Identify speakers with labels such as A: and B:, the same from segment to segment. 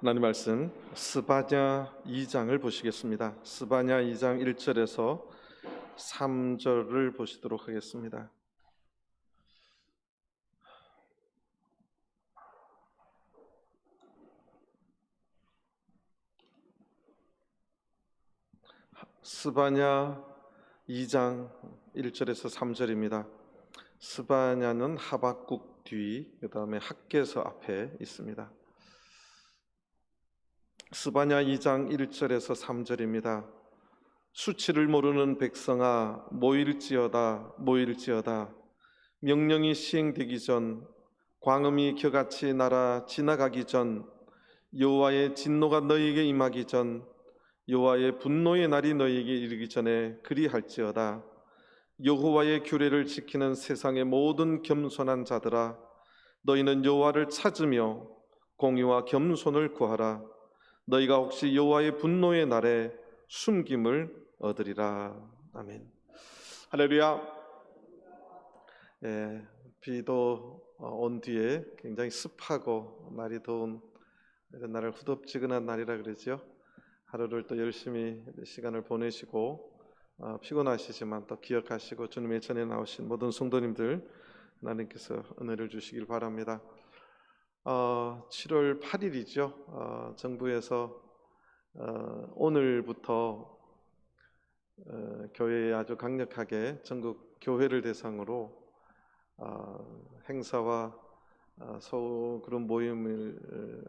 A: 하나님 말씀 스바냐 2장을 보시겠습니다. 스바냐 2장 1절에서 3절을 보시도록 하겠습니다. 스바냐 2장 1절에서 3절입니다. 스바냐는 하박국 뒤, 그 다음에 학개서 앞에 있습니다. 스바냐 2장 1절에서 3절입니다. 수치를 모르는 백성아 모일지어다 모일지어다. 명령이 시행되기 전, 광음이 겨같이 날아 지나가기 전, 여호와의 진노가 너희에게 임하기 전, 여호와의 분노의 날이 너희에게 이르기 전에 그리할지어다. 여호와의 규례를 지키는 세상의 모든 겸손한 자들아, 너희는 여호와를 찾으며 공의와 겸손을 구하라. 너희가 혹시 여호와의 분노의 날에 숨김을 얻으리라. 아멘. 할렐루야. 비도 온 뒤에 굉장히 습하고 날이 더운 이런 날을 후덥지근한 날이라 그러죠. 하루를 또 열심히 시간을 보내시고 피곤하시지만 또 기억하시고 주님의 전에 나오신 모든 성도님들 하나님께서 은혜를 주시길 바랍니다. 7월 8일이죠. 정부에서 오늘부터 교회에 아주 강력하게 전국 교회를 대상으로 행사와 그런 모임을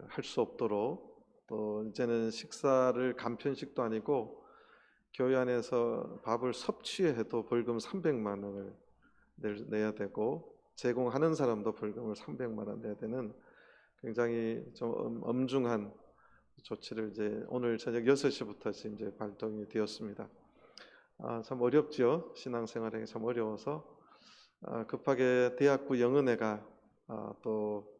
A: 할 수 없도록, 또 이제는 식사를 간편식도 아니고 교회 안에서 밥을 섭취해도 벌금 300만 원을 내야 되고, 제공하는 사람도 벌금을 300만 원 내야 되는 굉장히 좀 엄중한 조치를 이제 오늘 저녁 6시부터 이제 발동이 되었습니다. 참 어렵죠. 신앙생활이 참 어려워서 급하게 대학부 영은회가 또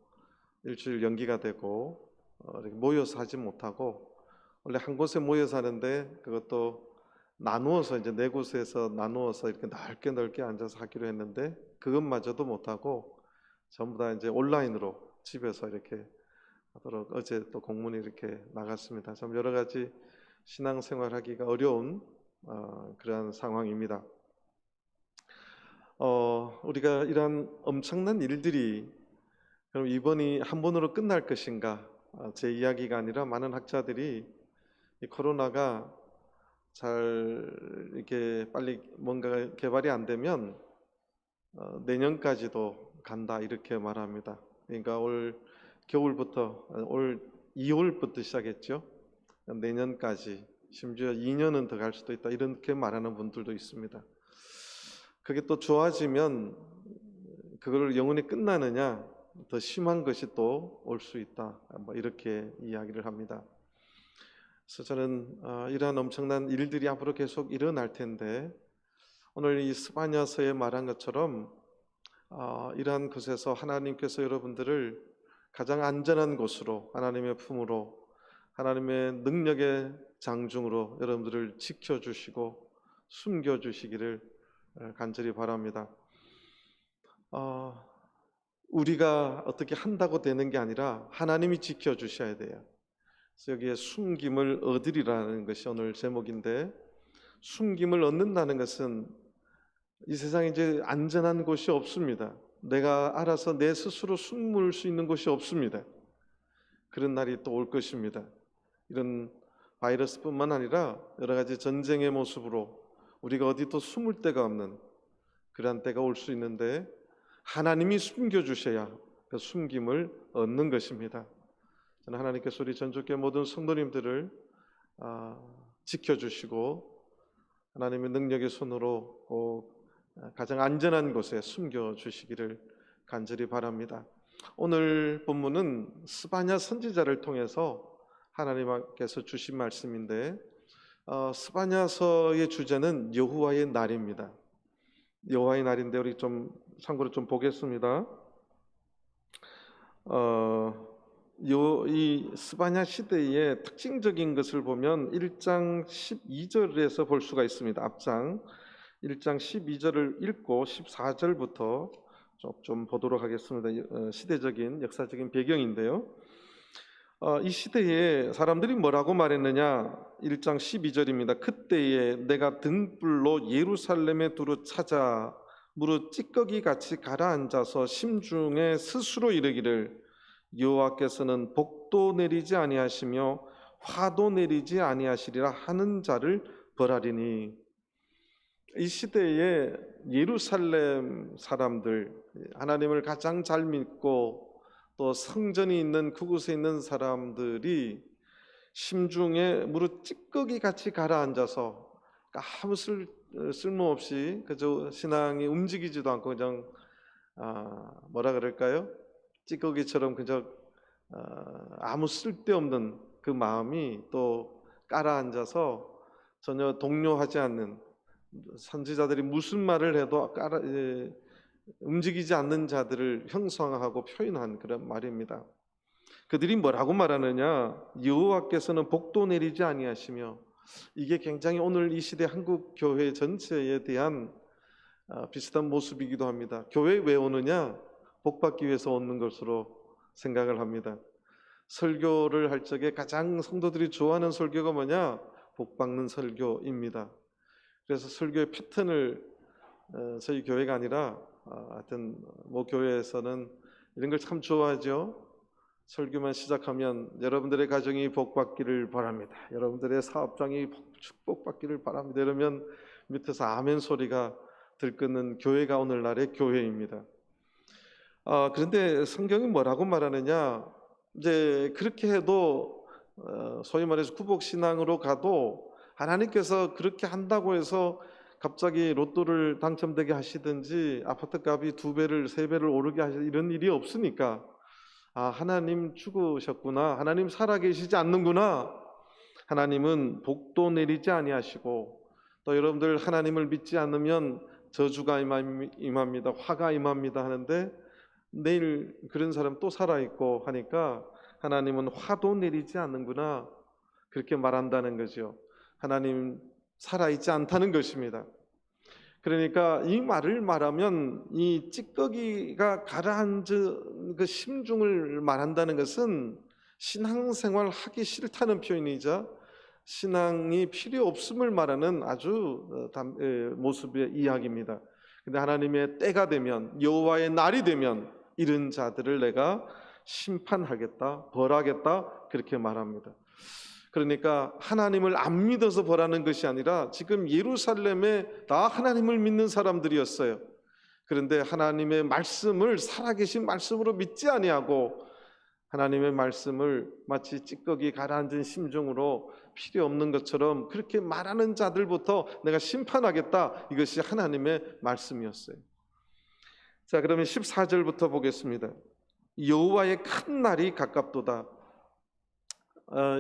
A: 일주일 연기가 되고 이렇게 모여서 하지 못하고, 원래 한 곳에 모여서 하는데 그것도 나누어서 이제 네 곳에서 나누어서 이렇게 넓게 앉아서 하기로 했는데 그것마저도 못하고 전부 다 이제 온라인으로 집에서 이렇게 하도록 어제 또 공문이 이렇게 나갔습니다. 참 여러 가지 신앙생활하기가 어려운 그러한 상황입니다. 우리가 이러한 엄청난 일들이 그럼 이번이 한 번으로 끝날 것인가? 제 이야기가 아니라 많은 학자들이 이 코로나가 잘 이렇게 빨리 뭔가 개발이 안 되면 내년까지도 간다 이렇게 말합니다. 그러니까 올 겨울부터 올 2월부터 시작했죠. 내년까지 심지어 2년은 더 갈 수도 있다 이렇게 말하는 분들도 있습니다. 그게 또 좋아지면 그걸 영원히 끝나느냐, 더 심한 것이 또 올 수 있다, 뭐 이렇게 이야기를 합니다. 그래서 저는 이러한 엄청난 일들이 앞으로 계속 일어날 텐데, 오늘 이 스바냐서에 말한 것처럼 이러한 곳에서 하나님께서 여러분들을 가장 안전한 곳으로, 하나님의 품으로, 하나님의 능력의 장중으로 여러분들을 지켜주시고 숨겨주시기를 간절히 바랍니다. 우리가 어떻게 한다고 되는 게 아니라 하나님이 지켜주셔야 돼요. 그래서 여기에 숨김을 얻으리라는 것이 오늘 제목인데, 숨김을 얻는다는 것은 이 세상에 이제 안전한 곳이 없습니다. 내가 알아서 내 스스로 숨을 수 있는 곳이 없습니다. 그런 날이 또 올 것입니다. 이런 바이러스뿐만 아니라 여러 가지 전쟁의 모습으로 우리가 어디 또 숨을 데가 없는 그러한 때가 올 수 있는데, 하나님이 숨겨주셔야 그 숨김을 얻는 것입니다. 저는 하나님께서 우리 전주교회 모든 성도님들을 지켜주시고 하나님의 능력의 손으로 꼭 가장 안전한 곳에 숨겨주시기를 간절히 바랍니다. 오늘 본문은 스바냐 선지자를 통해서 하나님께서 주신 말씀인데, 스바냐서의 주제는 여호와의 날입니다. 여호와의 날인데 우리 좀 참고로 좀 보겠습니다. 이 스바냐 시대의 특징적인 것을 보면 1장 12절에서 볼 수가 있습니다. 앞장 1장 12절을 읽고 14절부터 좀 보도록 하겠습니다. 시대적인 역사적인 배경인데요. 이 시대에 사람들이 뭐라고 말했느냐? 1장 12절입니다. 그때에 내가 등불로 예루살렘에 두루 찾아 무릇 찌꺼기 같이 가라앉아서 심중에 스스로 이르기를 여호와께서는 복도 내리지 아니하시며 화도 내리지 아니하시리라 하는 자를 벌하리니. 이 시대에 예루살렘 사람들, 하나님을 가장 잘 믿고 또 성전이 있는 그곳에 있는 사람들이 심중에 무릇 찌꺼기 같이 가라앉아서 아무 쓸모없이 그저 신앙이 움직이지도 않고 그냥 뭐라 그럴까요? 찌꺼기처럼 그저 아무 쓸데없는 그 마음이 또 가라앉아서 전혀 동요하지 않는, 선지자들이 무슨 말을 해도 움직이지 않는 자들을 형성하고 표현한 그런 말입니다. 그들이 뭐라고 말하느냐? 여호와께서는 복도 내리지 아니하시며. 이게 굉장히 오늘 이 시대 한국 교회 전체에 대한 비슷한 모습이기도 합니다. 교회 왜 오느냐? 복 받기 위해서 오는 것으로 생각을 합니다. 설교를 할 적에 가장 성도들이 좋아하는 설교가 뭐냐? 복 받는 설교입니다. 그래서 설교의 패턴을 저희 교회가 아니라 하여튼 뭐 교회에서는 이런 걸 참 좋아하죠. 설교만 시작하면 여러분들의 가정이 복받기를 바랍니다. 여러분들의 사업장이 축복받기를 바랍니다. 이러면 밑에서 아멘 소리가 들끓는 교회가 오늘날의 교회입니다. 그런데 성경이 뭐라고 말하느냐? 이제 그렇게 해도 소위 말해서 구복신앙으로 가도 하나님께서 그렇게 한다고 해서 갑자기 로또를 당첨되게 하시든지 아파트 값이 2배를 3배를 오르게 하시 이런 일이 없으니까 하나님 죽으셨구나, 하나님 살아계시지 않는구나, 하나님은 복도 내리지 아니하시고 또 여러분들 하나님을 믿지 않으면 저주가 임합니다, 화가 임합니다 하는데 내일 그런 사람 또 살아있고 하니까 하나님은 화도 내리지 않는구나 그렇게 말한다는 거죠. 하나님 살아있지 않다는 것입니다. 그러니까 이 말을 말하면 이 찌꺼기가 가라앉은 그 심중을 말한다는 것은 신앙생활 하기 싫다는 표현이자 신앙이 필요 없음을 말하는 아주 모습의 이야기입니다. 근데 하나님의 때가 되면, 여호와의 날이 되면 이런 자들을 내가 심판하겠다, 벌하겠다 그렇게 말합니다. 그러니까 하나님을 안 믿어서 벌하는 것이 아니라 지금 예루살렘에 다 하나님을 믿는 사람들이었어요. 그런데 하나님의 말씀을 살아계신 말씀으로 믿지 아니하고 하나님의 말씀을 마치 찌꺼기 가라앉은 심중으로 필요 없는 것처럼 그렇게 말하는 자들부터 내가 심판하겠다, 이것이 하나님의 말씀이었어요. 자, 그러면 14절부터 보겠습니다. 여호와의 큰 날이 가깝도다.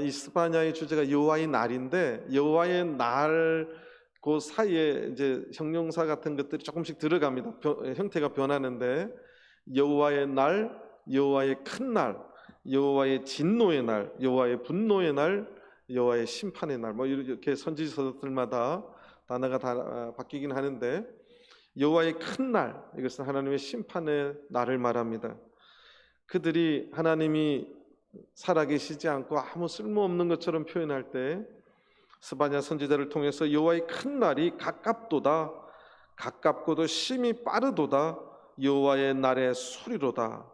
A: 이 스파냐의 주제가 여호와의 날인데 여호와의 날 그 사이에 이제 형용사 같은 것들이 조금씩 들어갑니다. 형태가 변하는데 여호와의 날, 여호와의 큰 날, 여호와의 진노의 날, 여호와의 분노의 날, 여호와의 심판의 날, 뭐 이렇게 선지서들마다 단어가 다 바뀌긴 하는데 여호와의 큰 날, 이것은 하나님의 심판의 날을 말합니다. 그들이 하나님이 살아계시지 않고 아무 쓸모없는 것처럼 표현할 때 스바냐 선지자를 통해서 여호와의 큰 날이 가깝도다, 가깝고도 심히 빠르도다, 여호와의 날의 소리로다.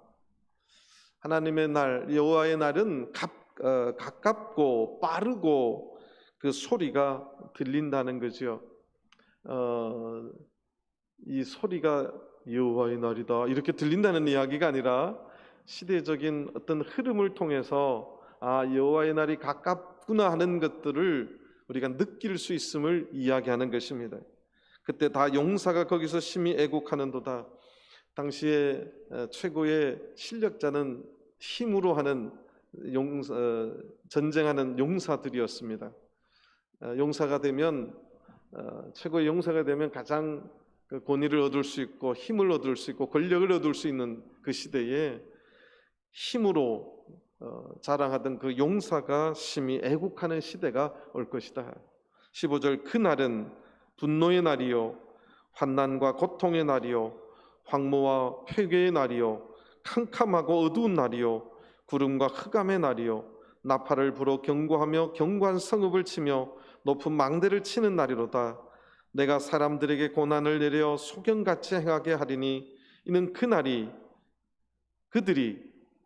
A: 하나님의 날, 여호와의 날은 가깝고 빠르고 그 소리가 들린다는 거죠. 이 소리가 여호와의 날이다 이렇게 들린다는 이야기가 아니라 시대적인 어떤 흐름을 통해서 여호와의 날이 가깝구나 하는 것들을 우리가 느낄 수 있음을 이야기하는 것입니다. 그때 다 용사가 거기서 심히 애곡하는도다. 당시에 최고의 실력자는 힘으로 하는 전쟁하는 용사들이었습니다. 용사가 되면 최고의 용사가 되면 가장 권위를 얻을 수 있고 힘을 얻을 수 있고 권력을 얻을 수 있는 그 시대에 힘으로 자랑하던 그 용사가 심히 애국하는 시대가 올 것이다. 15절 그날은 분노의 날이요 환난과 고통의 날이요 황무와 폐괴의 날이요 캄캄하고 어두운 날이요 구름과 흑암의 날이요 나팔을 불어 경고하며 견고한 성읍을 치며 높은 망대를 치는 날이로다. 내가 사람들에게 고난을 내려 소경같이 행하게 하리니 이는 그날이 그들이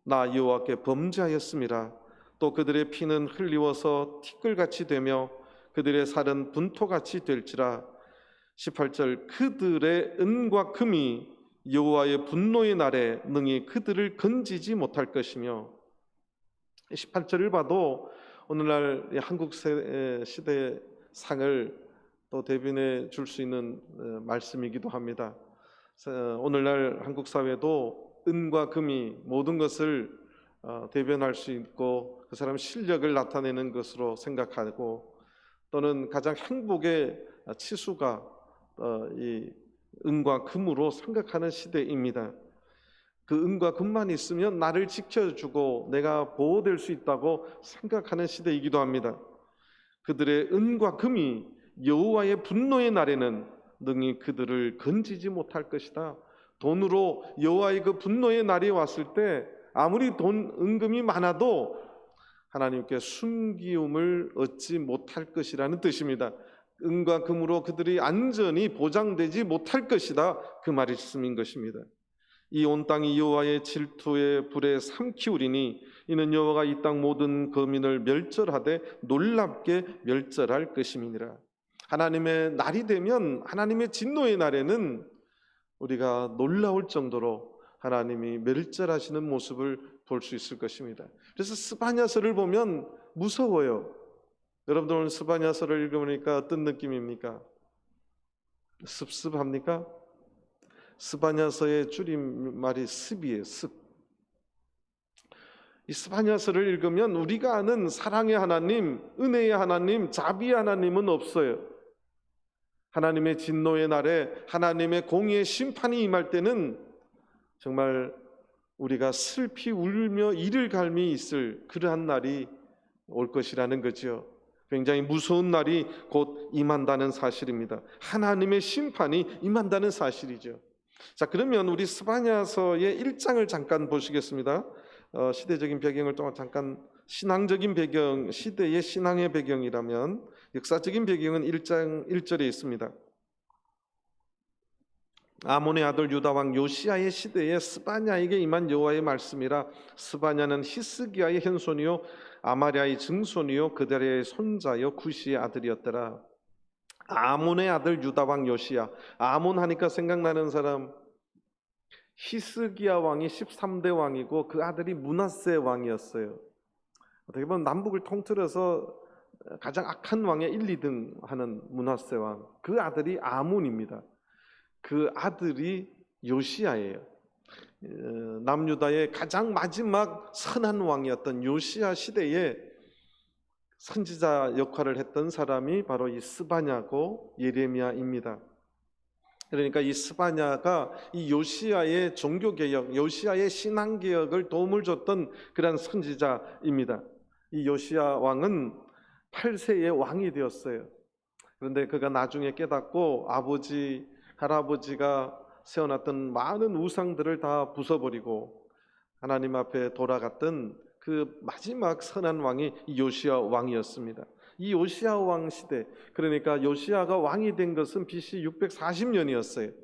A: 나 여호와께 범죄하였음이라. 또 그들의 피는 흘리워서 티끌같이 되며 그들의 살은 분토같이 될지라. 18절 그들의 은과 금이 여호와의 분노의 날에 능히 그들을 건지지 못할 것이며. 18절을 봐도 오늘날 한국 시대의 상을 또 대변해 줄 수 있는 말씀이기도 합니다. 오늘날 한국 사회도 은과 금이 모든 것을 대변할 수 있고 그 사람의 실력을 나타내는 것으로 생각하고, 또는 가장 행복의 치수가 이 은과 금으로 생각하는 시대입니다. 그 은과 금만 있으면 나를 지켜주고 내가 보호될 수 있다고 생각하는 시대이기도 합니다. 그들의 은과 금이 여호와의 분노의 날에는 능히 그들을 건지지 못할 것이다. 돈으로 여호와의 그 분노의 날이 왔을 때 아무리 돈 은금이 많아도 하나님께 숨기움을 얻지 못할 것이라는 뜻입니다. 은과 금으로 그들이 안전히 보장되지 못할 것이다, 그 말씀인 것입니다. 이 온 땅이 여호와의 질투의 불에 삼키우리니 이는 여호와가 이 땅 모든 거민을 멸절하되 놀랍게 멸절할 것임이니라. 하나님의 날이 되면, 하나님의 진노의 날에는 우리가 놀라울 정도로 하나님이 멸절하시는 모습을 볼 수 있을 것입니다. 그래서 스바냐서를 보면 무서워요. 여러분들 오늘 스바냐서를 읽으니까 어떤 느낌입니까? 습습합니까? 스바냐서의 줄임말이 습이에요. 습. 이 스바냐서를 읽으면 우리가 아는 사랑의 하나님, 은혜의 하나님, 자비의 하나님은 없어요. 하나님의 진노의 날에, 하나님의 공의의 심판이 임할 때는 정말 우리가 슬피 울며 이를 갈미 있을 그러한 날이 올 것이라는 거죠. 굉장히 무서운 날이 곧 임한다는 사실입니다. 하나님의 심판이 임한다는 사실이죠. 자, 그러면 우리 스바냐서의 1장을 잠깐 보시겠습니다. 시대적인 배경을 또 잠깐, 신앙적인 배경, 시대의 신앙의 배경이라면 역사적인 배경은 1장 1절에 있습니다. 아몬의 아들 유다 왕 요시야의 시대에 스바냐에게 임한 여호와의 말씀이라. 스바냐는 히스기야의 현손이요 아마랴의 증손이요 그들의 손자요 구시의 아들이었더라. 아몬의 아들 유다 왕 요시야. 아몬 하니까 생각나는 사람, 히스기야 왕이 13대 왕이고 그 아들이 므낫세 왕이었어요. 어떻게 보면 남북을 통틀어서 가장 악한 왕의 1, 2등 하는 므낫세 왕, 그 아들이 아몬입니다. 그 아들이 요시야예요. 남유다의 가장 마지막 선한 왕이었던 요시야 시대에 선지자 역할을 했던 사람이 바로 이 스바냐고 예레미야입니다. 그러니까 이 스바냐가 이 요시야의 종교개혁, 요시야의 신앙개혁을 도움을 줬던 그런 선지자입니다. 이 요시야 왕은 8세의 왕이 되었어요. 그런데 그가 나중에 깨닫고 아버지, 할아버지가 세워놨던 많은 우상들을 다 부숴버리고 하나님 앞에 돌아갔던 그 마지막 선한 왕이 요시야 왕이었습니다. 이 요시야 왕 시대, 그러니까 요시야가 왕이 된 것은 BC 640년이었어요.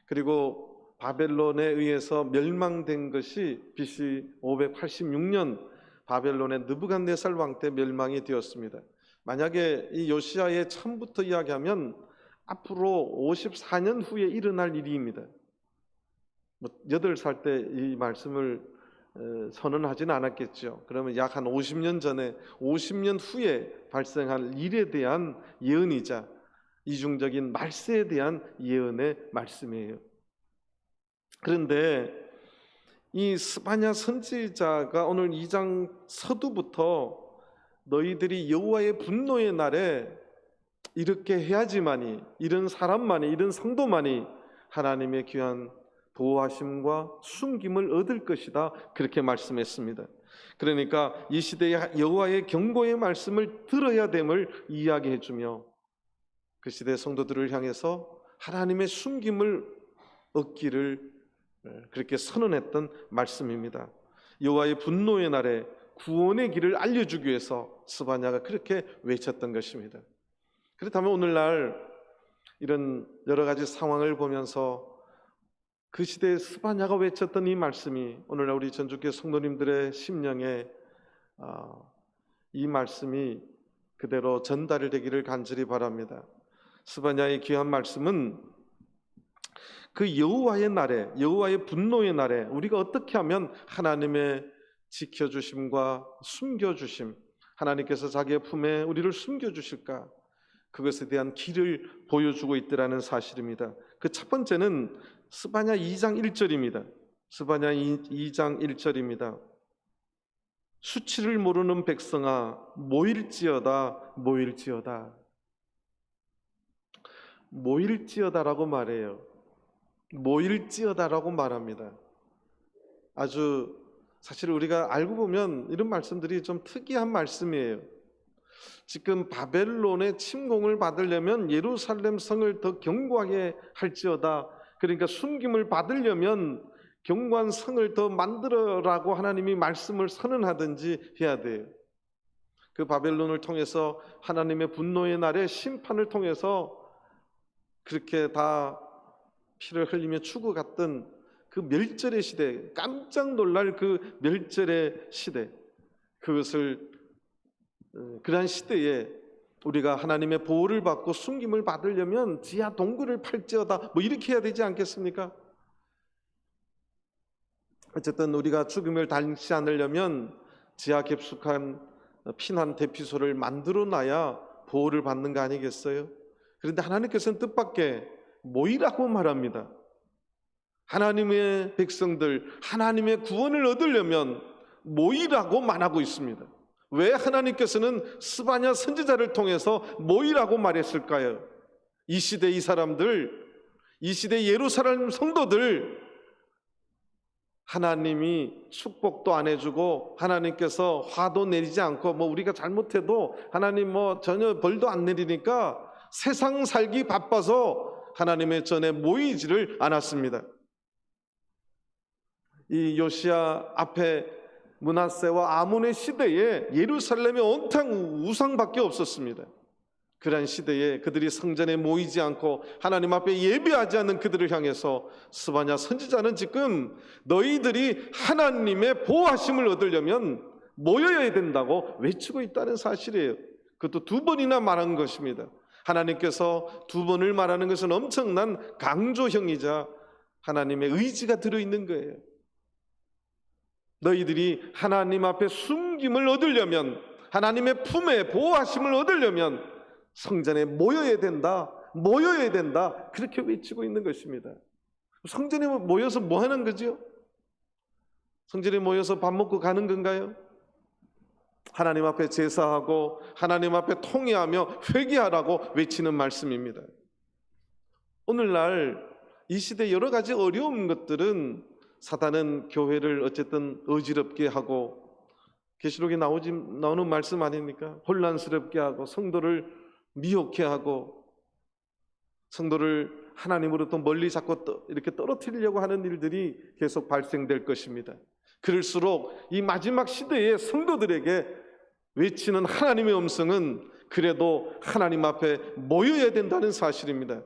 A: 그리고 바벨론에 의해서 멸망된 것이 BC 586년 바벨론의 느부갓네살 왕 때 멸망이 되었습니다. 만약에 이 요시야의 처음부터 이야기하면 앞으로 54년 후에 일어날 일입니다. 8살 때 이 말씀을 선언하지는 않았겠죠. 그러면 약 한 50년 전에, 50년 후에 발생할 일에 대한 예언이자 이중적인 말세에 대한 예언의 말씀이에요. 그런데 이 스바냐 선지자가 오늘 2장 서두부터 너희들이 여호와의 분노의 날에 이렇게 해야지만이, 이런 사람만이, 이런 성도만이 하나님의 귀한 보호하심과 숨김을 얻을 것이다, 그렇게 말씀했습니다. 그러니까 이 시대에 여호와의 경고의 말씀을 들어야 됨을 이야기해 주며 그 시대 성도들을 향해서 하나님의 숨김을 얻기를 그렇게 선언했던 말씀입니다. 여호와의 분노의 날에 구원의 길을 알려주기 위해서 스바냐가 그렇게 외쳤던 것입니다. 그렇다면 오늘날 이런 여러 가지 상황을 보면서 그 시대에 스바냐가 외쳤던 이 말씀이 오늘날 우리 전주교회 성도님들의 심령에 이 말씀이 그대로 전달되기를 간절히 바랍니다. 스바냐의 귀한 말씀은 그 여호와의 날에, 여호와의 분노의 날에 우리가 어떻게 하면 하나님의 지켜주심과 숨겨주심, 하나님께서 자기의 품에 우리를 숨겨주실까, 그것에 대한 길을 보여주고 있더라는 사실입니다. 그 첫 번째는 스바냐 2장 1절입니다. 스바냐 2장 1절입니다. 수치를 모르는 백성아 모일지어다 모일지어다. 모일지어다라고 말해요. 모일지어다라고 말합니다. 아주 사실 우리가 알고 보면 이런 말씀들이 좀 특이한 말씀이에요. 지금 바벨론의 침공을 받으려면 예루살렘 성을 더 견고하게 할지어다. 그러니까 숨김을 받으려면 견고한 성을 더 만들어라고 하나님이 말씀을 선언하든지 해야 돼요. 그 바벨론을 통해서 하나님의 분노의 날에 심판을 통해서 그렇게 다 피를 흘리며 죽어갔던 그 멸절의 시대, 깜짝 놀랄 그 멸절의 시대, 그것을 그러한 시대에 우리가 하나님의 보호를 받고 숨김을 받으려면 지하 동굴을 팔지어다 뭐 이렇게 해야 되지 않겠습니까? 어쨌든 우리가 죽음을 당치 않으려면 지하 깊숙한 피난 대피소를 만들어 놔야 보호를 받는 거 아니겠어요? 그런데 하나님께서는 뜻밖의 모이라고 말합니다. 하나님의 백성들, 하나님의 구원을 얻으려면 모이라고 말하고 있습니다. 왜 하나님께서는 스바냐 선지자를 통해서 모이라고 말했을까요? 이 시대 이 사람들, 이 시대 예루살렘 성도들, 하나님이 축복도 안 해주고 하나님께서 화도 내리지 않고 뭐 우리가 잘못해도 하나님 뭐 전혀 벌도 안 내리니까 세상 살기 바빠서 하나님의 전에 모이지를 않았습니다. 이 요시야 앞에 므낫세와 아몬의 시대에 예루살렘에 온통 우상밖에 없었습니다. 그러한 시대에 그들이 성전에 모이지 않고 하나님 앞에 예배하지 않는 그들을 향해서 스바냐 선지자는 지금 너희들이 하나님의 보호하심을 얻으려면 모여야 된다고 외치고 있다는 사실이에요. 그것도 2번이나 말한 것입니다. 하나님께서 2번을 말하는 것은 엄청난 강조형이자 하나님의 의지가 들어있는 거예요. 너희들이 하나님 앞에 숨김을 얻으려면, 하나님의 품에 보호하심을 얻으려면 성전에 모여야 된다, 모여야 된다, 그렇게 외치고 있는 것입니다. 성전에 모여서 뭐 하는 거죠? 성전에 모여서 밥 먹고 가는 건가요? 하나님 앞에 제사하고 하나님 앞에 통회하며 회개하라고 외치는 말씀입니다. 오늘날 이 시대 여러 가지 어려운 것들은 사단은 교회를 어쨌든 어지럽게 하고, 계시록에 나오는 말씀 아닙니까? 혼란스럽게 하고 성도를 미혹해 하고 성도를 하나님으로부터 멀리 자꾸 이렇게 떨어뜨리려고 하는 일들이 계속 발생될 것입니다. 그럴수록 이 마지막 시대의 성도들에게 외치는 하나님의 음성은 그래도 하나님 앞에 모여야 된다는 사실입니다.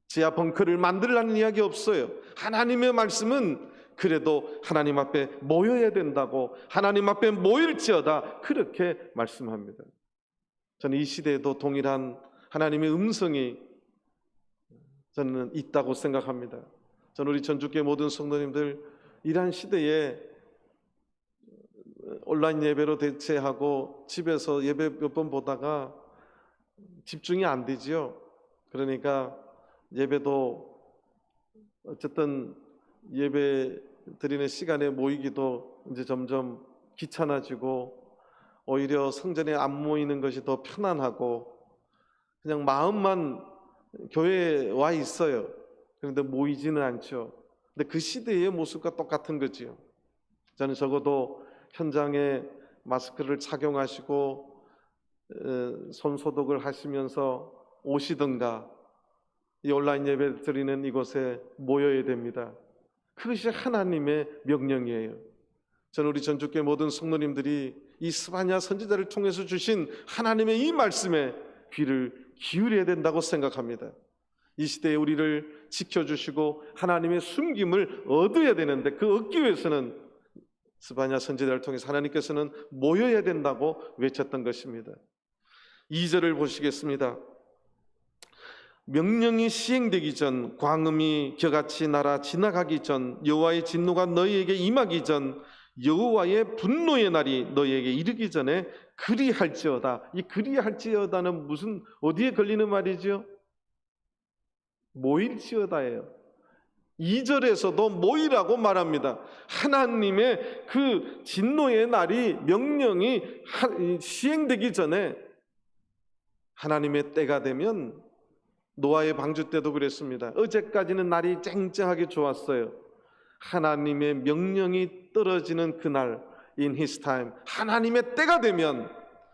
A: 지하 벙커를 만들라는 이야기 없어요. 하나님의 말씀은 그래도 하나님 앞에 모여야 된다고, 하나님 앞에 모일지어다 그렇게 말씀합니다. 저는 이 시대에도 동일한 하나님의 음성이 저는 있다고 생각합니다. 저는 우리 전주교회 모든 성도님들 이러한 시대에 온라인 예배로 대체하고 집에서 예배 몇 번 보다가 집중이 안 되지요. 그러니까 예배도 어쨌든 예배 드리는 시간에 모이기도 이제 점점 귀찮아지고 오히려 성전에 안 모이는 것이 더 편안하고 그냥 마음만 교회에 와 있어요. 그런데 모이지는 않죠. 근데 그 시대의 모습과 똑같은 거지요. 저는 적어도 현장에 마스크를 착용하시고 손 소독을 하시면서 오시든가 이 온라인 예배 드리는 이곳에 모여야 됩니다. 그것이 하나님의 명령이에요. 저는 우리 전주교회 모든 성도님들이 이 스바냐 선지자를 통해서 주신 하나님의 이 말씀에 귀를 기울여야 된다고 생각합니다. 이 시대에 우리를 지켜주시고 하나님의 숨김을 얻어야 되는데, 그 얻기 위해서는 스바냐 선지자를 통해서 하나님께서는 모여야 된다고 외쳤던 것입니다. 2절을 보시겠습니다. 명령이 시행되기 전, 광음이 겨같이 날아 지나가기 전, 여호와의 진노가 너희에게 임하기 전, 여호와의 분노의 날이 너희에게 이르기 전에 그리할지어다. 이 그리할지어다는 무슨, 어디에 걸리는 말이죠? 모일지어다예요. 2절에서도 모이라고 말합니다. 하나님의 그 진노의 날이, 명령이 시행되기 전에, 하나님의 때가 되면, 노아의 방주 때도 그랬습니다. 어제까지는 날이 쨍쨍하게 좋았어요. 하나님의 명령이 떨어지는 그날, in his time, 하나님의 때가 되면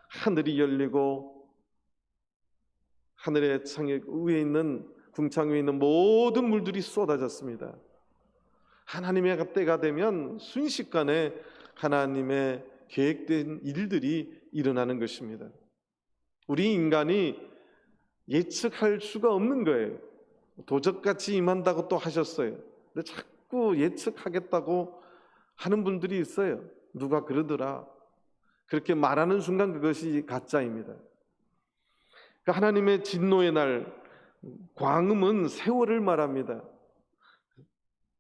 A: 하늘이 열리고 하늘의 창에 위에 있는, 궁창 위에 있는 모든 물들이 쏟아졌습니다. 하나님의 때가 되면 순식간에 하나님의 계획된 일들이 일어나는 것입니다. 우리 인간이 예측할 수가 없는 거예요. 도적같이 임한다고 또 하셨어요. 근데 자꾸 예측하겠다고 하는 분들이 있어요. 누가 그러더라. 그렇게 말하는 순간 그것이 가짜입니다. 하나님의 진노의 날, 광음은 세월을 말합니다.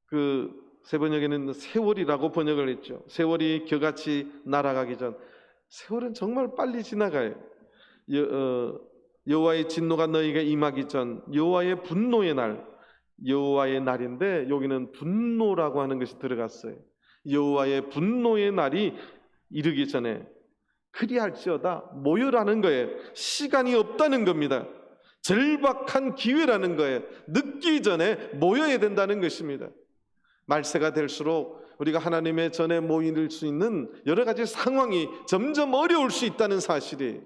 A: 그 세번역에는 세월이라고 번역을 했죠. 세월이 겨같이 날아가기 전, 세월은 정말 빨리 지나가요. 여호와의 진노가 너희에게 임하기 전, 여호와의 분노의 날, 여호와의 날인데 여기는 분노라고 하는 것이 들어갔어요. 여호와의 분노의 날이 이르기 전에 그리할지어다, 모여라는 거예요. 시간이 없다는 겁니다. 절박한 기회라는 거예요. 늦기 전에 모여야 된다는 것입니다. 말세가 될수록 우리가 하나님의 전에 모일 수 있는 여러 가지 상황이 점점 어려울 수 있다는 사실이,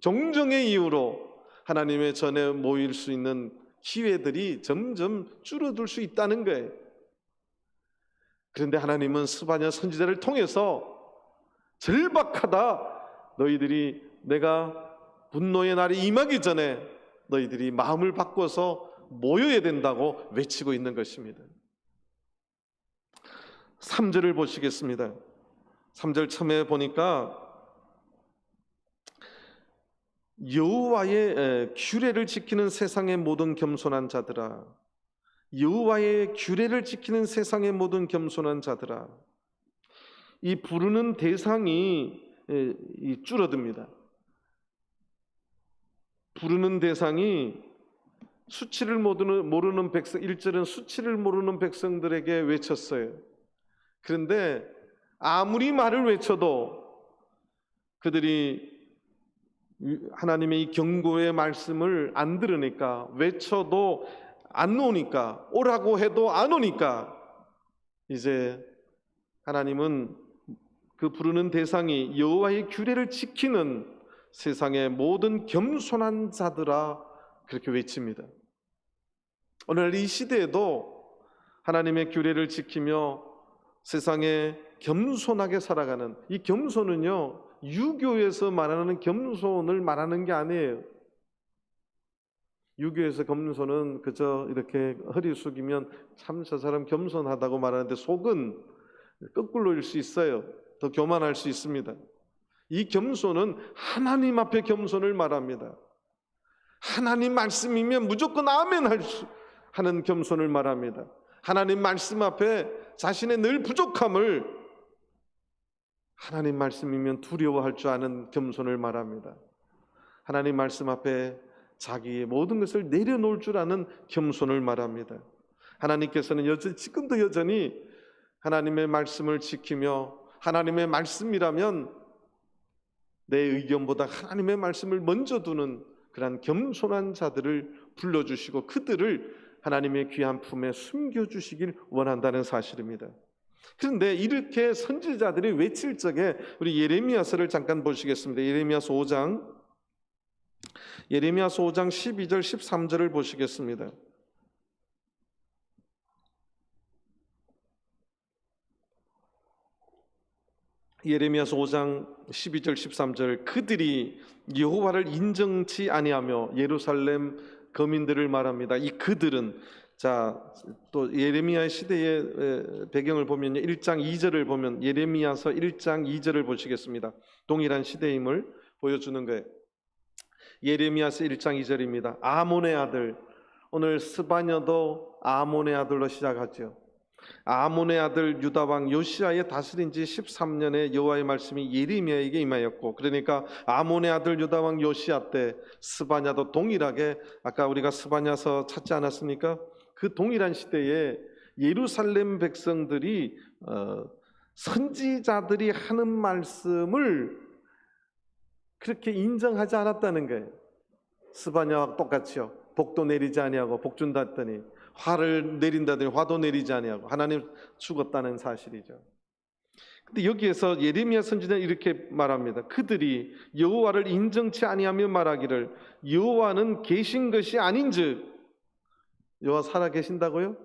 A: 종정의 이유로 하나님의 전에 모일 수 있는 기회들이 점점 줄어들 수 있다는 거예요. 그런데 하나님은 스바냐 선지자를 통해서 절박하다, 너희들이 내가 분노의 날이 임하기 전에 너희들이 마음을 바꿔서 모여야 된다고 외치고 있는 것입니다. 3절을 보시겠습니다. 3절 처음에 보니까 여호와의 규례를 지키는 세상의 모든 겸손한 자들아, 여호와의 규례를 지키는 세상의 모든 겸손한 자들아. 이 부르는 대상이 줄어듭니다. 부르는 대상이 수치를 모르는 백성, 1절은 수치를 모르는 백성들에게 외쳤어요. 그런데 아무리 말을 외쳐도 그들이 하나님의 이 경고의 말씀을 안 들으니까, 외쳐도 안 오니까, 오라고 해도 안 오니까, 이제 하나님은 그 부르는 대상이 여호와의 규례를 지키는 세상의 모든 겸손한 자들아, 그렇게 외칩니다. 오늘 이 시대에도 하나님의 규례를 지키며 세상에 겸손하게 살아가는, 이 겸손은요, 유교에서 말하는 겸손을 말하는 게 아니에요. 유교에서 겸손은 그저 이렇게 허리 숙이면 참 저 사람 겸손하다고 말하는데 속은 거꾸로일 수 있어요. 더 교만할 수 있습니다. 이 겸손은 하나님 앞에 겸손을 말합니다. 하나님 말씀이면 무조건 아멘 하는 겸손을 말합니다. 하나님 말씀 앞에 자신의 늘 부족함을 하나님 말씀이면 두려워할 줄 아는 겸손을 말합니다. 하나님 말씀 앞에 자기의 모든 것을 내려놓을 줄 아는 겸손을 말합니다. 하나님께서는 지금도 여전히 하나님의 말씀을 지키며, 하나님의 말씀이라면 내 의견보다 하나님의 말씀을 먼저 두는 그런 겸손한 자들을 불러주시고 그들을 하나님의 귀한 품에 숨겨주시길 원한다는 사실입니다. 그런데 이렇게 선지자들이 외칠 적에 우리 예레미야서를 잠깐 보시겠습니다. 예레미야서 5장 12절 13절을 보시겠습니다. 예레미야서 5장 12절 13절 그들이 여호와를 인정치 아니하며 예루살렘 거민들을 말합니다. 이 그들은 또 예레미야 시대의 배경을 보면 1장 2절을 보면 예레미야서 1장 2절을 보시겠습니다. 동일한 시대임을 보여주는 거예요. 예레미야서 1장 2절입니다. 아몬의 아들, 오늘 스바냐도 아몬의 아들로 시작하죠. 아몬의 아들 유다 왕 요시야의 다스린 지 13년에 여호와의 말씀이 예레미야에게 임하였고, 그러니까 아몬의 아들 유다 왕 요시야 때 스바냐도 동일하게, 아까 우리가 스바냐서 찾지 않았습니까? 그 동일한 시대에 예루살렘 백성들이 선지자들이 하는 말씀을 그렇게 인정하지 않았다는 거예요. 스바냐와 똑같이요. 복도 내리지 아니하고 복 준다 했더니 화를 내린다더니 화도 내리지 아니하고 하나님 죽었다는 사실이죠. 근데 여기에서 예레미야 선지자는 이렇게 말합니다. 그들이 여호와를 인정치 아니하며 말하기를 여호와는 계신 것이 아닌즉, 여호와 살아 계신다고요?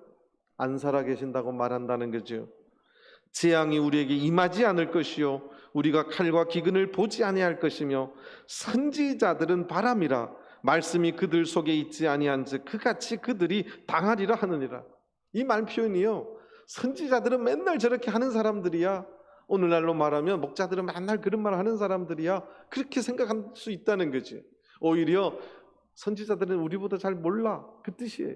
A: 안 살아 계신다고 말한다는 거죠. 재앙이 우리에게 임하지 않을 것이요 우리가 칼과 기근을 보지 아니할 것이며 선지자들은 바람이라 말씀이 그들 속에 있지 아니한즉 그같이 그들이 당하리라 하느니라. 이 말 표현이요, 선지자들은 맨날 저렇게 하는 사람들이야, 오늘날로 말하면 목자들은 맨날 그런 말 하는 사람들이야, 그렇게 생각할 수 있다는 거지. 오히려 선지자들은 우리보다 잘 몰라, 그 뜻이에요.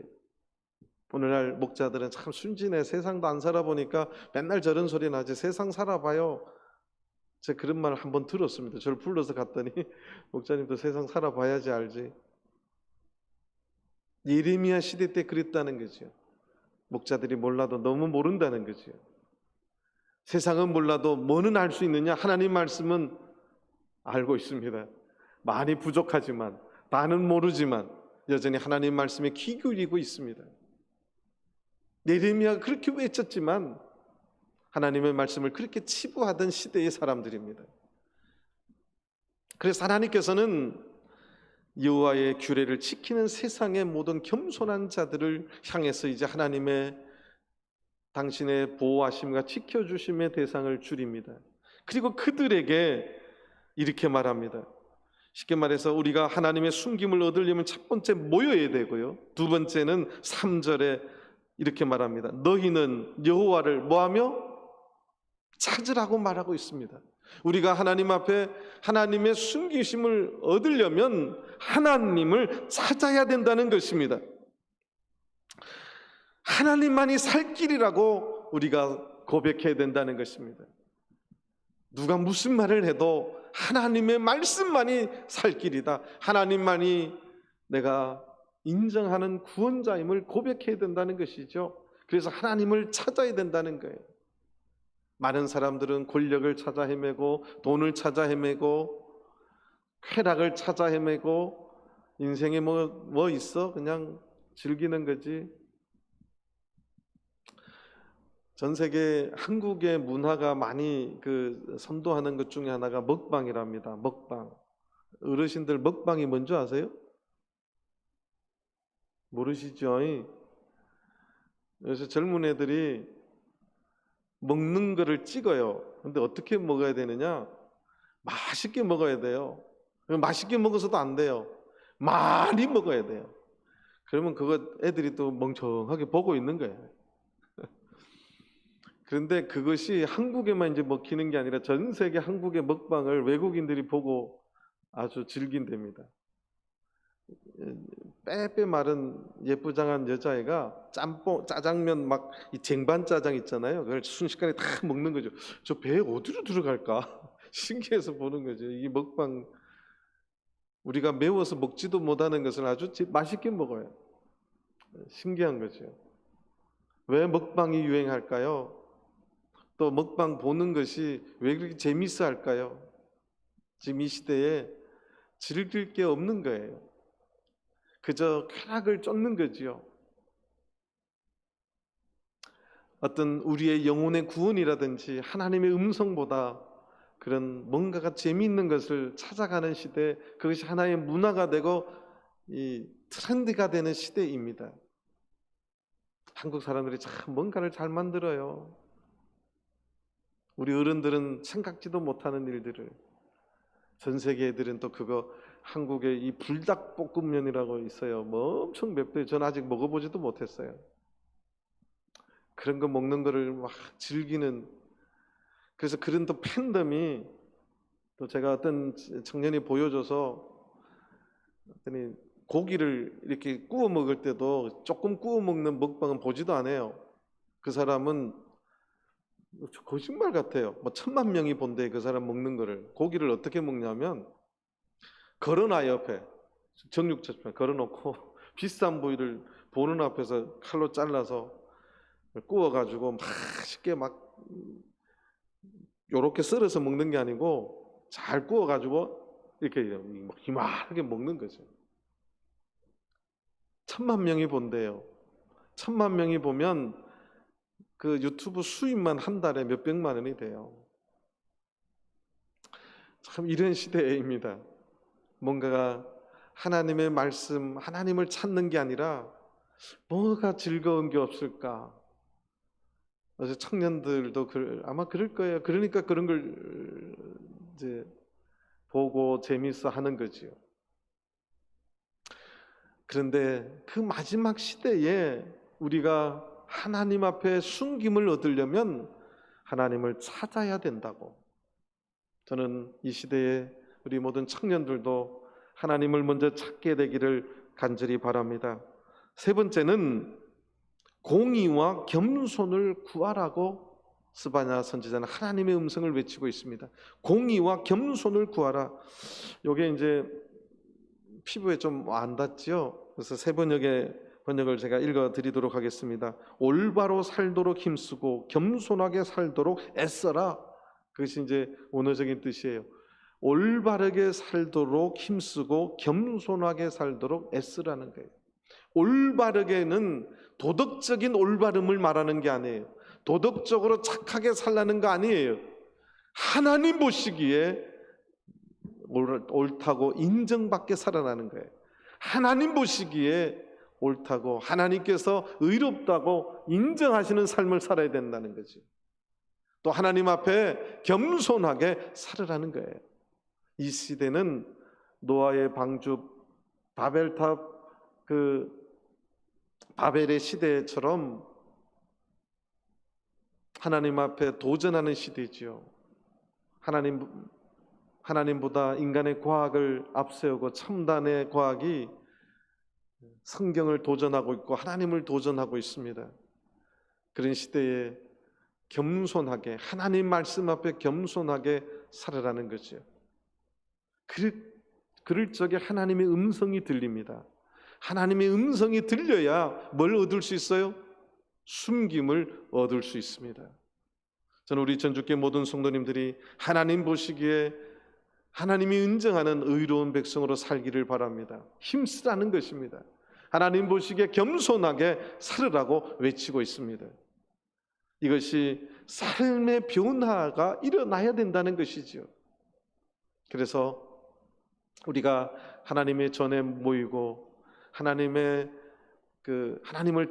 A: 오늘날 목자들은 참 순진해, 세상도 안 살아보니까 맨날 저런 소리 나지, 세상 살아봐요. 제가 그런 말을 한번 들었습니다. 저를 불러서 갔더니 목사님도 세상 살아봐야지 알지. 예레미야 시대 때 그랬다는 거죠. 목자들이 몰라도 너무 모른다는 거죠. 세상은 몰라도 뭐는 알 수 있느냐? 하나님 말씀은 알고 있습니다. 많이 부족하지만, 다는 모르지만 여전히 하나님 말씀에 귀 기울이고 있습니다. 예레미야가 그렇게 외쳤지만 하나님의 말씀을 그렇게 치부하던 시대의 사람들입니다. 그래서 하나님께서는 여호와의 규례를 지키는 세상의 모든 겸손한 자들을 향해서 이제 하나님의 당신의 보호하심과 지켜주심의 대상을 줄입니다. 그리고 그들에게 이렇게 말합니다. 쉽게 말해서 우리가 하나님의 숨김을 얻으려면 첫 번째 모여야 되고요, 두 번째는 3절에 이렇게 말합니다. 너희는 여호와를 뭐하며? 찾으라고 말하고 있습니다. 우리가 하나님 앞에 하나님의 숨기심을 얻으려면 하나님을 찾아야 된다는 것입니다. 하나님만이 살 길이라고 우리가 고백해야 된다는 것입니다. 누가 무슨 말을 해도 하나님의 말씀만이 살 길이다, 하나님만이 내가 인정하는 구원자임을 고백해야 된다는 것이죠. 그래서 하나님을 찾아야 된다는 거예요. 많은 사람들은 권력을 찾아 헤매고 돈을 찾아 헤매고 쾌락을 찾아 헤매고 인생에 뭐 있어? 그냥 즐기는 거지. 전 세계 한국의 문화가 많이 선도하는 것 중에 하나가 먹방이랍니다. 먹방. 어르신들 먹방이 뭔지 아세요? 모르시죠? 그래서 젊은 애들이 먹는 거를 찍어요. 근데 어떻게 먹어야 되느냐? 맛있게 먹어야 돼요. 맛있게 먹어서도 안 돼요. 많이 먹어야 돼요. 그러면 그거 애들이 또 멍청하게 보고 있는 거예요. 그런데 그것이 한국에만 이제 먹히는 게 아니라 전 세계 한국의 먹방을 외국인들이 보고 아주 즐긴답니다. 빼빼 마른 예쁘장한 여자애가 짜장면 막 이 쟁반 짜장 있잖아요. 그걸 순식간에 다 먹는 거죠. 저 배에 어디로 들어갈까? 신기해서 보는 거죠. 이 먹방, 우리가 매워서 먹지도 못하는 것을 아주 맛있게 먹어요. 신기한 거죠. 왜 먹방이 유행할까요? 또 먹방 보는 것이 왜 그렇게 재미있어 할까요? 지금 이 시대에 즐길 게 없는 거예요. 그저 쾌락을 쫓는 거지요. 어떤 우리의 영혼의 구원이라든지 하나님의 음성보다 그런 뭔가가 재미있는 것을 찾아가는 시대, 그것이 하나의 문화가 되고 이 트렌드가 되는 시대입니다. 한국 사람들이 참 뭔가를 잘 만들어요. 우리 어른들은 생각지도 못하는 일들을, 전 세계 애들은 또 그거, 한국에 이 불닭볶음면이라고 있어요. 뭐 엄청 맵대요. 전 아직 먹어보지도 못했어요. 그런 거 먹는 거를 막 즐기는, 그래서 그런 또 팬덤이, 또 제가 어떤 청년이 보여줘서, 그랬더니 고기를 이렇게 구워 먹을 때도 조금 구워 먹는 먹방은 보지도 않아요. 그 사람은 거짓말 같아요. 뭐 1,000,000명이 본대, 그 사람 먹는 거를. 고기를 어떻게 먹냐면 걸어놔, 옆에 정육점에 걸어놓고 비싼 부위를 보는 앞에서 칼로 잘라서 구워가지고 맛있게 막 요렇게 썰어서 먹는 게 아니고 잘 구워가지고 이렇게 이만하게 먹는 거죠. 1,000,000명이 본대요. 1,000,000명이 보면 그 유튜브 수입만 한 달에 몇백만 원이 돼요. 참 이런 시대입니다. 뭔가가 하나님의 말씀, 하나님을 찾는 게 아니라 뭐가 즐거운 게 없을까? 어제 청년들도 아마 그럴 거예요. 그러니까 그런 걸 이제 보고 재미있어 하는 거지요. 그런데 그 마지막 시대에 우리가 하나님 앞에 숨김을 얻으려면 하나님을 찾아야 된다고. 저는 이 시대에 우리 모든 청년들도 하나님을 먼저 찾게 되기를 간절히 바랍니다. 세 번째는 공의와 겸손을 구하라고 스바냐 선지자는 하나님의 음성을 외치고 있습니다. 공의와 겸손을 구하라. 이게 이제 피부에 좀 안 닿죠? 그래서 세 번역을 제가 읽어드리도록 하겠습니다. 올바로 살도록 힘쓰고 겸손하게 살도록 애써라. 그것이 이제 원어적인 뜻이에요. 올바르게 살도록 힘쓰고 겸손하게 살도록 애쓰라는 거예요. 올바르게는 도덕적인 올바름을 말하는 게 아니에요. 도덕적으로 착하게 살라는 거 아니에요. 하나님 보시기에 옳다고 인정받게 살아나는 거예요. 하나님 보시기에 옳다고, 하나님께서 의롭다고 인정하시는 삶을 살아야 된다는 거죠. 또 하나님 앞에 겸손하게 살으라는 거예요. 이 시대는 노아의 방주, 바벨탑, 바벨의 시대처럼 하나님 앞에 도전하는 시대지요. 하나님보다 인간의 과학을 앞세우고 첨단의 과학이 성경을 도전하고 있고 하나님을 도전하고 있습니다. 그런 시대에 겸손하게, 하나님 말씀 앞에 겸손하게 살아라는 거죠. 그럴 적에 하나님의 음성이 들립니다. 하나님의 음성이 들려야 뭘 얻을 수 있어요? 숨김을 얻을 수 있습니다. 저는 우리 전주교회 모든 성도님들이 하나님 보시기에 하나님이 인정하는 의로운 백성으로 살기를 바랍니다. 힘쓰라는 것입니다. 하나님 보시기에 겸손하게 살으라고 외치고 있습니다. 이것이 삶의 변화가 일어나야 된다는 것이지요. 그래서 우리가 하나님의 전에 모이고 하나님을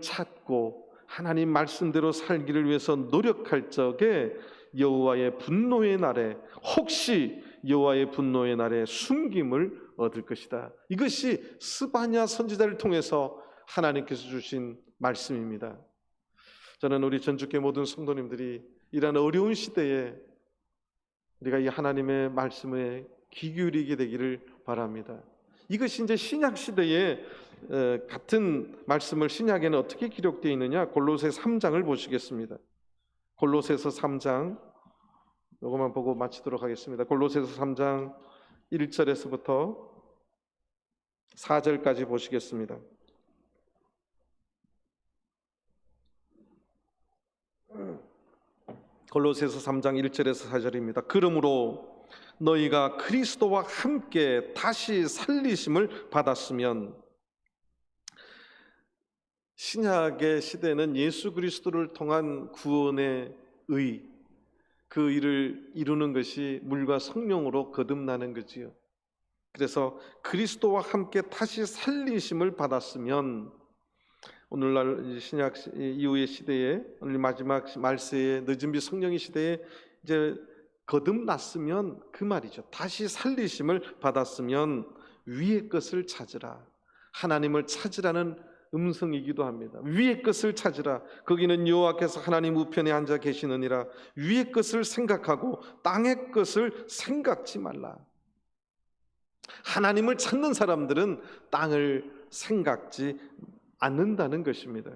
A: 찾고 하나님 말씀대로 살기를 위해서 노력할 적에 여호와의 분노의 날에, 혹시 여호와의 분노의 날에 숨김을 얻을 것이다. 이것이 스바냐 선지자를 통해서 하나님께서 주신 말씀입니다. 저는 우리 전주교회 모든 성도님들이 이러한 어려운 시대에 우리가 이 하나님의 말씀에 귀 기울이게 되기를 바랍니다. 이것이 이제 신약 시대에 같은 말씀을 신약에는 어떻게 기록되어 있느냐? 골로새 3장을 보시겠습니다. 골로새서 3장, 이것만 보고 마치도록 하겠습니다. 골로새서 3장 1절에서부터 4절까지 보시겠습니다. 골로새서 3장 1절에서 4절입니다. 그러므로 너희가 그리스도와 함께 다시 살리심을 받았으면, 신약의 시대는 예수 그리스도를 통한 구원의 의, 그 일을 이루는 것이 물과 성령으로 거듭나는 거지요. 그래서 그리스도와 함께 다시 살리심을 받았으면, 오늘날 신약 이후의 시대에, 오늘 마지막 말세의 늦은비 성령의 시대에 이제 거듭났으면 그 말이죠. 다시 살리심을 받았으면 위의 것을 찾으라. 하나님을 찾으라는 음성이기도 합니다. 위의 것을 찾으라. 거기는 여호와께서 하나님 우편에 앉아 계시느니라. 위의 것을 생각하고 땅의 것을 생각지 말라. 하나님을 찾는 사람들은 땅을 생각지 않는다는 것입니다.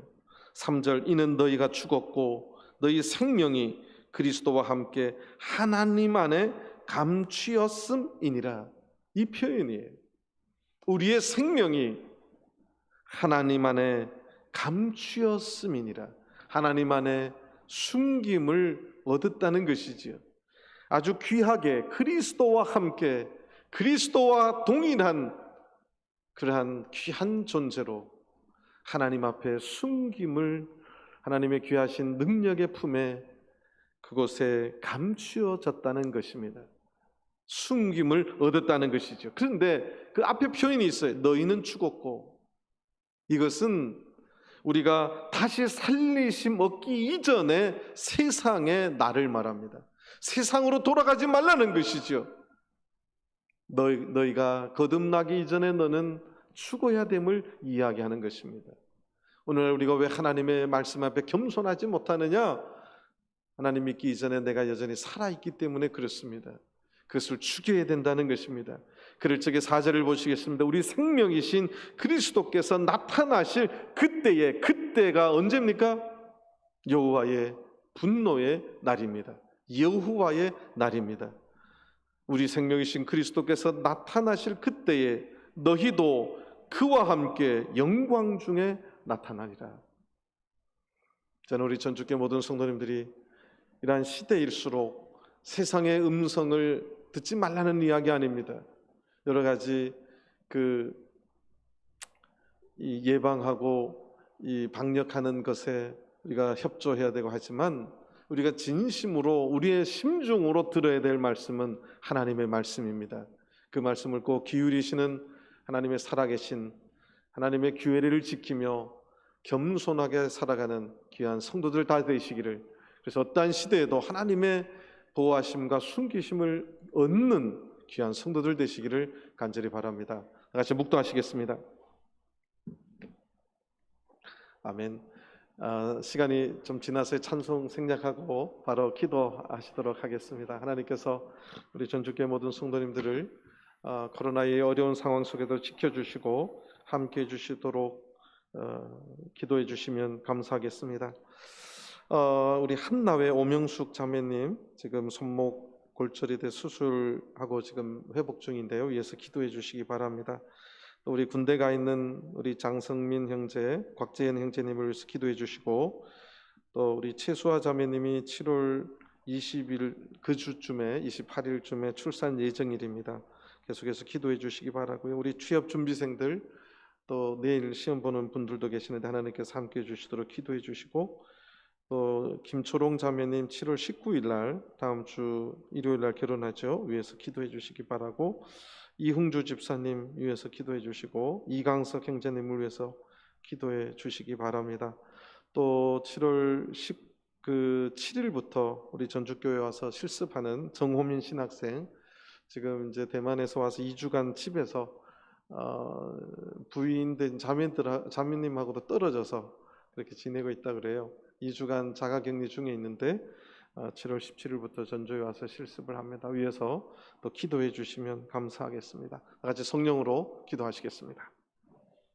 A: 3절, 이는 너희가 죽었고 너희 생명이 그리스도와 함께 하나님 안에 감추었음이니라. 이 표현이에요. 우리의 생명이 하나님 안에 감추었음이니라. 하나님 안에 숨김을 얻었다는 것이지요. 아주 귀하게 그리스도와 함께, 그리스도와 동일한 그러한 귀한 존재로 하나님 앞에 숨김을, 하나님의 귀하신 능력의 품에 그곳에 감추어졌다는 것입니다. 숨김을 얻었다는 것이죠. 그런데 그 앞에 표현이 있어요. 너희는 죽었고. 이것은 우리가 다시 살리심 얻기 이전에 세상의 나를 말합니다. 세상으로 돌아가지 말라는 것이죠. 너희가 거듭나기 이전에 너는 죽어야 됨을 이야기하는 것입니다. 오늘 우리가 왜 하나님의 말씀 앞에 겸손하지 못하느냐? 하나님 믿기 이전에 내가 여전히 살아있기 때문에 그렇습니다. 그것을 죽여야 된다는 것입니다. 그럴 적에 4절을 보시겠습니다. 우리 생명이신 그리스도께서 나타나실 그때에, 그때가 언제입니까? 여호와의 분노의 날입니다. 여호와의 날입니다. 우리 생명이신 그리스도께서 나타나실 그때에 너희도 그와 함께 영광 중에 나타나리라. 저는 우리 전주교 모든 성도님들이 이러한 시대일수록 세상의 음성을 듣지 말라는 이야기 아닙니다. 여러 가지 이 예방하고 이 방역하는 것에 우리가 협조해야 되고 하지만 우리가 진심으로 우리의 심중으로 들어야 될 말씀은 하나님의 말씀입니다. 그 말씀을 꼭 기울이시는 하나님의 살아계신 하나님의 규례를 지키며 겸손하게 살아가는 귀한 성도들 다 되시기를, 그래서 어떠한 시대에도 하나님의 보호하심과 숨기심을 얻는 귀한 성도들 되시기를 간절히 바랍니다. 같이 묵도하시겠습니다. 아멘. 시간이 좀 지나서 찬송 생략하고 바로 기도하시도록 하겠습니다. 하나님께서 우리 전주교회 모든 성도님들을 코로나의 어려운 상황 속에도 지켜주시고 함께해 주시도록 기도해 주시면 감사하겠습니다. 우리 한나회 오명숙 자매님 지금 손목 골절이 돼 수술하고 지금 회복 중인데요. 위에서 기도해 주시기 바랍니다. 또 우리 군대 가 있는 우리 장성민 형제, 곽재현 형제님을 위해서 기도해 주시고, 또 우리 최수아 자매님이 7월 20일 그 주쯤에 28일쯤에 출산 예정일입니다. 계속해서 기도해 주시기 바라고요. 우리 취업 준비생들 또 내일 시험 보는 분들도 계시는데 하나님께서 함께해 주시도록 기도해 주시고, 또 김초롱 자매님 7월 19일 날 다음 주 일요일 날 결혼하죠. 위해서 기도해 주시기 바라고, 이흥주 집사님 위해서 기도해 주시고, 이강석 형제님을 위해서 기도해 주시기 바랍니다. 또 7월 7일부터 우리 전주교회 와서 실습하는 정호민 신학생, 지금 이제 대만에서 와서 2주간 집에서 부인된 자매님하고도 떨어져서 그렇게 지내고 있다 그래요. 2주간 자가격리 중에 있는데 7월 17일부터 전주에 와서 실습을 합니다. 위해서 또 기도해 주시면 감사하겠습니다. 같이 성령으로 기도하시겠습니다.